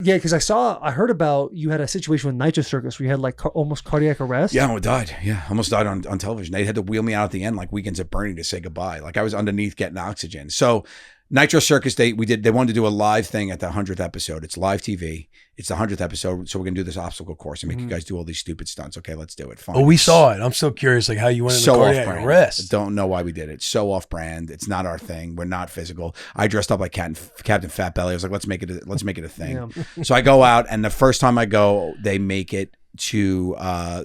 Yeah, because I heard about you had a situation with Nitro Circus where you had like almost cardiac arrest. Yeah, I almost died. Yeah, almost died on television. They had to wheel me out at the end, like Weekends at Bernie, to say goodbye. Like I was underneath getting oxygen. So Nitro Circus, they wanted to do a live thing at the 100th episode. It's live TV. It's the 100th episode, so we're gonna do this obstacle course and make you guys do all these stupid stunts. Okay, let's do it. Fine. Oh, we saw it. I'm so curious, like how you went into cardiac arrest. Don't know why we did it. So off brand. It's not our thing. We're not physical. I dressed up like Captain Fat Belly. I was like, let's make it a thing. Yeah. So I go out, and the first time I go, they make it to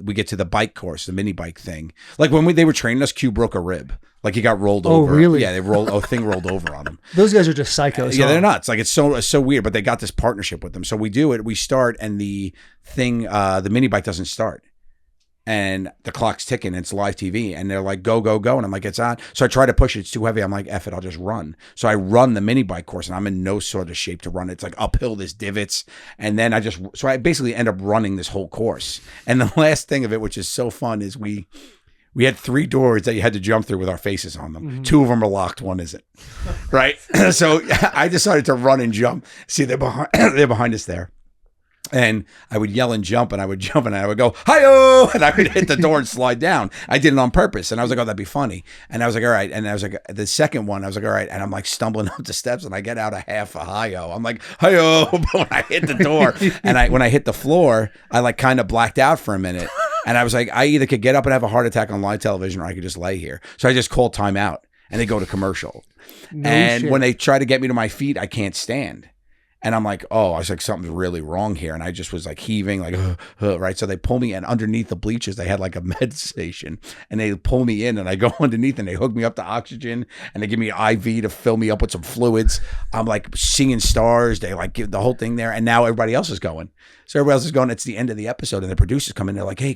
we get to the bike course, the mini bike thing. Like when they were training us, Q broke a rib. Like he got rolled over. Oh, really? Yeah, they rolled a thing rolled over on him. Those guys are just psychos. Yeah, they're nuts. Like it's so weird, but they got this partnership with them. So we do it. We start, and the thing, the mini bike doesn't start, and the clock's ticking. And it's live TV, and they're like, "Go, go, go!" And I'm like, "It's on." So I try to push it. It's too heavy. I'm like, "F it, I'll just run." So I run the mini bike course, and I'm in no sort of shape to run it. It's like uphill, there's divots, and then I basically end up running this whole course. And the last thing of it, which is so fun, is we had 3 doors that you had to jump through with our faces on them. Mm-hmm. 2 of them are locked, 1 isn't. Right? So I decided to run and jump. See, they're behind us there. And I would yell and jump, and I would jump, and I would go, hi-yo! And I would hit the door and slide down. I did it on purpose. And I was like, oh, that'd be funny. And I was like, all right. And I was like, the second one, I was like, all right. And I'm like stumbling up the steps, and I get out a half a hi-yo. I'm like, hi-yo! But when I hit the door, and when I hit the floor, I like kind of blacked out for a minute. And I was like, I either could get up and have a heart attack on live television, or I could just lay here. So I just called timeout, and they go to commercial. When they try to get me to my feet, I can't stand. And I'm like, oh, I was like, something's really wrong here. And I just was like heaving, like, right? So they pull me in underneath the bleachers. They had like a med station, and they pull me in, and I go underneath, and they hook me up to oxygen, and they give me an IV to fill me up with some fluids. I'm like seeing stars. They like give the whole thing there. And now everybody else is going. So everybody else is going. It's the end of the episode, and the producers come in. They're like, hey,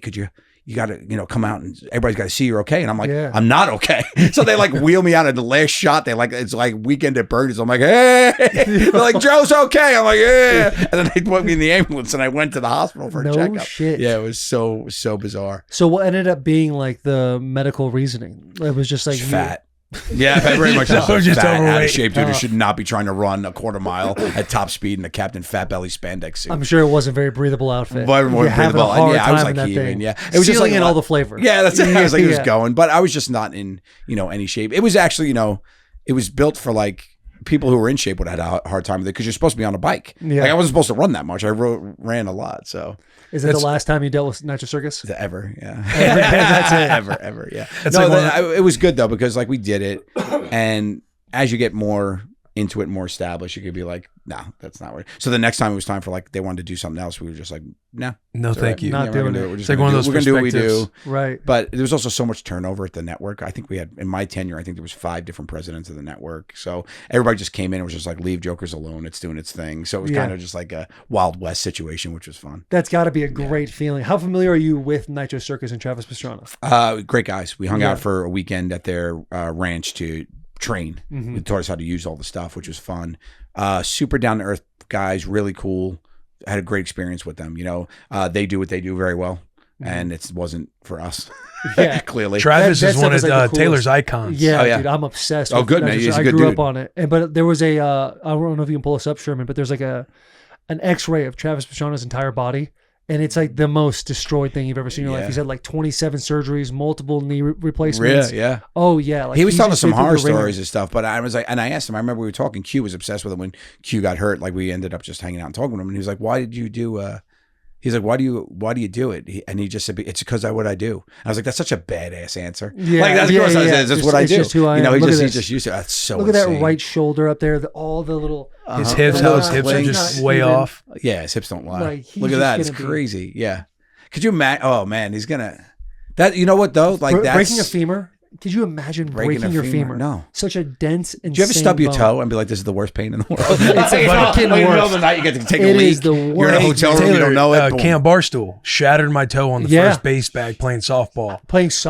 you got to, come out, and everybody's got to see you're okay. And I'm like, I'm not okay. So they like wheel me out at the last shot. It's like Weekend at Bernie's. I'm like, hey, they're like, Joe's okay. I'm like, yeah. And then they put me in the ambulance, and I went to the hospital for a checkup. No shit. Yeah, it was so bizarre. So what ended up being like the medical reasoning? It was just like fat. Yeah, very much so. Just fat, out of shape dude who should not be trying to run a quarter mile at top speed in a Captain Fat Belly spandex suit. I'm sure it wasn't a very breathable outfit. But more breathable. And yeah, I was like heaving. Yeah, it was just like in all the flavor. Yeah, that's it. I was like, it was going, but I was just not in any shape. It was actually it was built for like people who were in shape would have had a hard time with it because you're supposed to be on a bike. Yeah, like I wasn't supposed to run that much. I ran a lot. So is it the last time you dealt with Nitro Circus? Ever, yeah. That's it. Ever, yeah. It was good though because like we did it, and as you get more into it, more established, you could be like, no, that's not right. So the next time it was time for like they wanted to do something else, we were just like, no, thank you, not doing it. We're just like one of those. We're gonna do what we do, right? But there was also so much turnover at the network. I think we had in my tenure, I think there was 5 different presidents of the network. So everybody just came in and was just like, leave Jokers alone. It's doing its thing. So it was kind of just like a Wild West situation, which was fun. That's got to be a great feeling. How familiar are you with Nitro Circus and Travis Pastrana? Great guys. We hung out for a weekend at their ranch to train. They taught us how to use all the stuff, which was fun. Super down to earth guys, really cool. I had a great experience with them. They do what they do very well, and it wasn't for us. Yeah, clearly. Travis is one of Taylor's icons. Yeah, dude, I'm obsessed. Oh, good man. He's a good dude. I grew up on it, but there was I don't know if you can pull this up, Sherman, but there's like an X-ray of Travis Pastrana's entire body. And it's like the most destroyed thing you've ever seen in your life. He's had like 27 surgeries, multiple knee replacements. Yeah. Oh, yeah. Like he was telling us some horror stories and stuff. But I was like, and I asked him, I remember we were talking, Q was obsessed with him when Q got hurt. Like we ended up just hanging out and talking with him. And he was like, why did you do, he's like, why do you do it? And he just said, it's because what I do. And I was like, that's such a badass answer. Yeah. Like that's that's what I do. Just who I am. He's just used to it. That's so Look at that right shoulder up there, all the little... His hips, how his hips are just way off. Yeah, his hips don't lie. Like, look at that. It's crazy. Yeah. Could you imagine? Oh man, he's gonna. That you know what though? Like that's breaking a femur. Could you imagine breaking your femur? No. Such a dense. Do you ever stub your toe and be like, "This is the worst pain in the world"? It's a fucking worst. In the middle of the night, you get to take a leak. It is the worst. You're in a hotel room, you don't know it. Camp Barstool shattered my toe on the first base bag playing softball.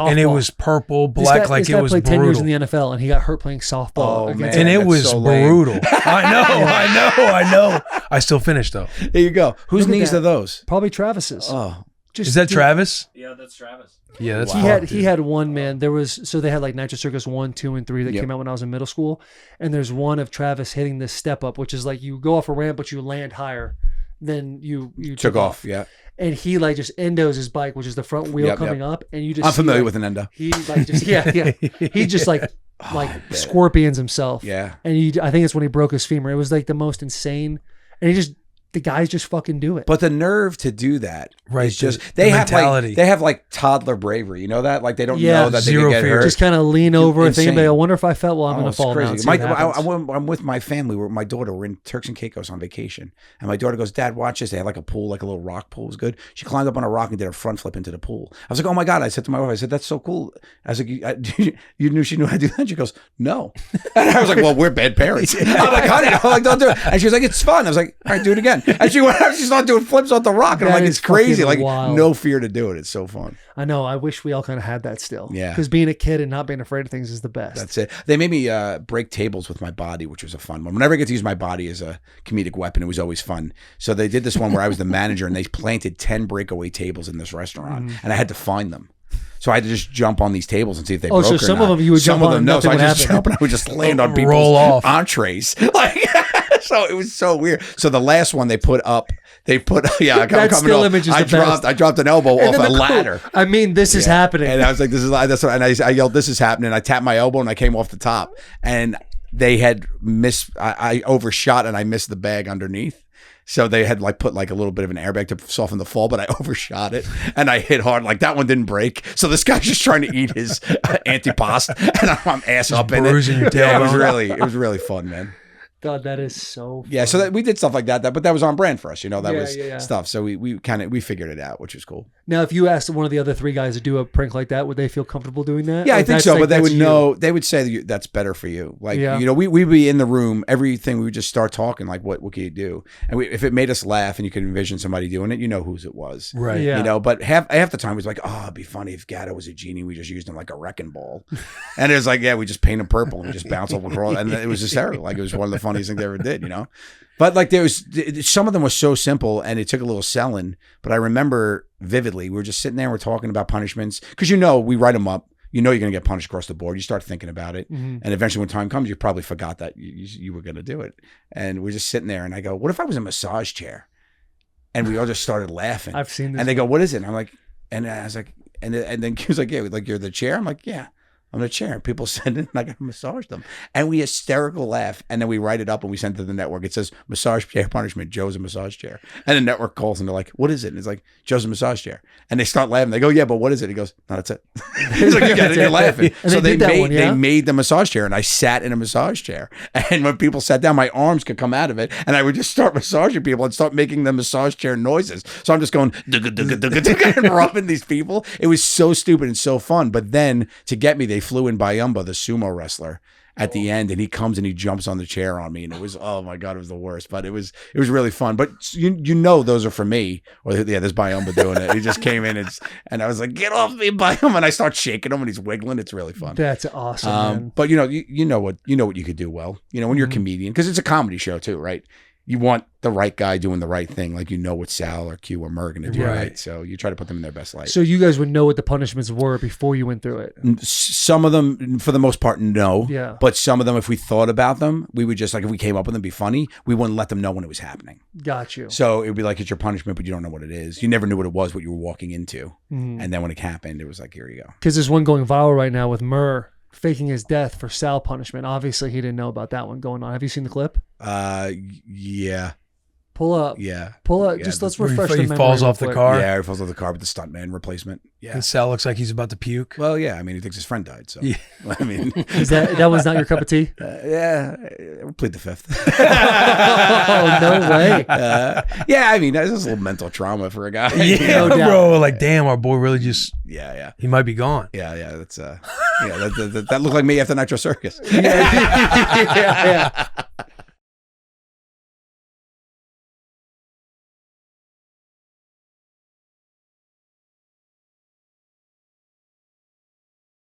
And it was purple, black, like it was played brutal. 10 years in the NFL, and he got hurt playing softball. Oh man, and it was brutal. I know. I still finished though. There you go. Whose knees are those? Probably Travis's. Oh. Is that Travis? Yeah, that's Travis. Yeah, that's he had one, man. So they had like Nitro Circus 1, 2, and 3 that came out when I was in middle school. And there's one of Travis hitting this step up, which is like you go off a ramp, but you land higher. then you Took off. Yeah. And he like just endos his bike, which is the front wheel coming up, and you just I'm familiar like, with an endo. He like just he just like scorpions himself. Yeah. And I think it's when he broke his femur. It was like the most insane, and the guys just fucking do it. But the nerve to do that, right? Is just the mentality. They have like toddler bravery. You know that? Like they don't Yeah. know that they Zero can get fear. hurt. Just kind of lean over and think, Insane. I wonder if I felt. Well, I'm gonna It's fall now. crazy. See what happens. I'm with my family. My daughter. We're in Turks and Caicos on vacation, and my daughter goes, "Dad, watch this." They had like a pool, like a little rock pool. It was good. She climbed up on a rock and did a front flip into the pool. I was like, "Oh my god!" I said to my wife, "I said that's so cool." I was like, "You knew she knew how to do that?" She goes, "No," and I was like, "Well, we're bad parents." I'm like, "Honey, I'm like, don't do it." And she was like, "It's fun." I was like, "All right, do it again." And she went out. She started doing flips off the rock, and I'm That like, is "It's crazy." fucking Like wild. no fear to do it. It's so fun. I know. I wish we all kind of had that still. Yeah. Because being a kid and not being afraid of things is the best. That's it. They made me break tables with my body, which was a fun one. Whenever I get to use my body as a comedic weapon, it was always fun. So they did this one where I was the manager, and they planted 10 breakaway tables in this restaurant, and I had to find them. So I had to just jump on these tables and see if they broke so or some not. of them you would some jump of on them and no. So I nothing would just happen. jump and I would just land on people's Roll off. entrees. Like so it was so weird. So the last one they put yeah. That still image is the best. I dropped an elbow And off then a the quote, ladder. I mean, this is happening. And I was like, "This is that's what," and I yelled, "This is happening." I tapped my elbow and I came off the top, and they had missed. I overshot and I missed the bag underneath. So they had like put like a little bit of an airbag to soften the fall, but I overshot it and I hit hard. Like that one didn't break. So this guy's just trying to eat his antipasto, and I'm ass up in it. bruising your Yeah, tailbone. it was really fun, man. God, that is so fun. Yeah, so that, we did stuff like that, but that was on brand for us. You know, that Yeah, was yeah. stuff. So we figured it out, which was cool. Now, if you asked one of the other three guys to do a prank like that, would they feel comfortable doing that? Yeah, Or I think that's so, like- but they that's would you? know. They would say that that's better for you. Like, Yeah. you know, we'd be in the room, everything. We would just start talking. Like, what can you do? And if it made us laugh, and you could envision somebody doing it, you know whose it was. Right. Yeah. You know, but half the time it was like, oh, it'd be funny if Gatto was a genie. We just used him like a wrecking ball. And it was like, yeah, we just paint him purple and we just bounce off across. And it was hysterical. Like, it was one of the funniest things they ever did, you know? But like some of them was so simple and it took a little selling. But I remember vividly, we were just sitting there and we're talking about punishments. Because, you know, we write them up. You know you're going to get punished across the board. You start thinking about it. Mhm. And eventually when time comes, you probably forgot that you were going to do it. And we're just sitting there and I go, what if I was in a massage chair? And we all just started laughing. I've seen this. And they go, what is it? And I'm like, and I was like, and then he was like, yeah, like you're the chair. I'm like, yeah, I'm the chair. And people send it and I got to massage them. And we hysterical laugh. And then we write it up and we send it to the network. It says massage chair punishment. Joe's a massage chair. And the network calls and they're like, what is it? And it's like, Joe's a massage chair. And they start laughing. They go, yeah, but what is it? He goes, no, that's it. He's like, you get it. You're laughing. And So they did that made one, yeah? they made the massage chair and I sat in a massage chair. And when people sat down, my arms could come out of it. And I would just start massaging people and start making the massage chair noises. So I'm just going dugga, dugga, dugga, dugga, and rubbing these people. It was so stupid and so fun. But then to get me, they flew in Bayumba, the sumo wrestler, at the end, and he comes and he jumps on the chair on me, and it was, oh my god, it was the worst. But it was really fun. But you know those are for me. Or yeah, there's Bayumba doing it. He just came in and I was like, get off me, Bayumba, and I start shaking him and he's wiggling. It's really fun. That's awesome, man. But you know what you could do well. You know when you're a comedian, because it's a comedy show too, right? You want the right guy doing the right thing, like what Sal or Q or Mer going to do, right? So you try to put them in their best light. So you guys would know what the punishments were before you went through it. Some of them, for the most part, no. Yeah. But some of them, if we thought about them, we would just, like, if we came up with them, be funny, we wouldn't let them know when it was happening. Got you. So it would be like, it's your punishment, but you don't know what it is. You never knew what it was, what you were walking into. Mhm. And then when it happened, it was like, here you go. Because there's one going viral right now with Murr faking his death for Sal punishment. Obviously, he didn't know about that one going on. Have you seen the clip? Yeah. Pull up. Yeah. Pull up. Yeah, Just let's where he- refresh he the memory falls real off the quick. car. Yeah, he falls off the car with the stuntman replacement. Yeah. And Sal looks like he's about to puke. Well, yeah. I mean, he thinks his friend died. So, Yeah. I mean, Is that one's not your cup of tea? yeah, we'll plead the fifth. Oh, no way. Yeah, I mean, that's just a little mental trauma for a guy. Yeah, No doubt. bro. Like, damn, our boy really just, Yeah. he might be gone. Yeah, that's that looked like me after Nitro Circus. Yeah.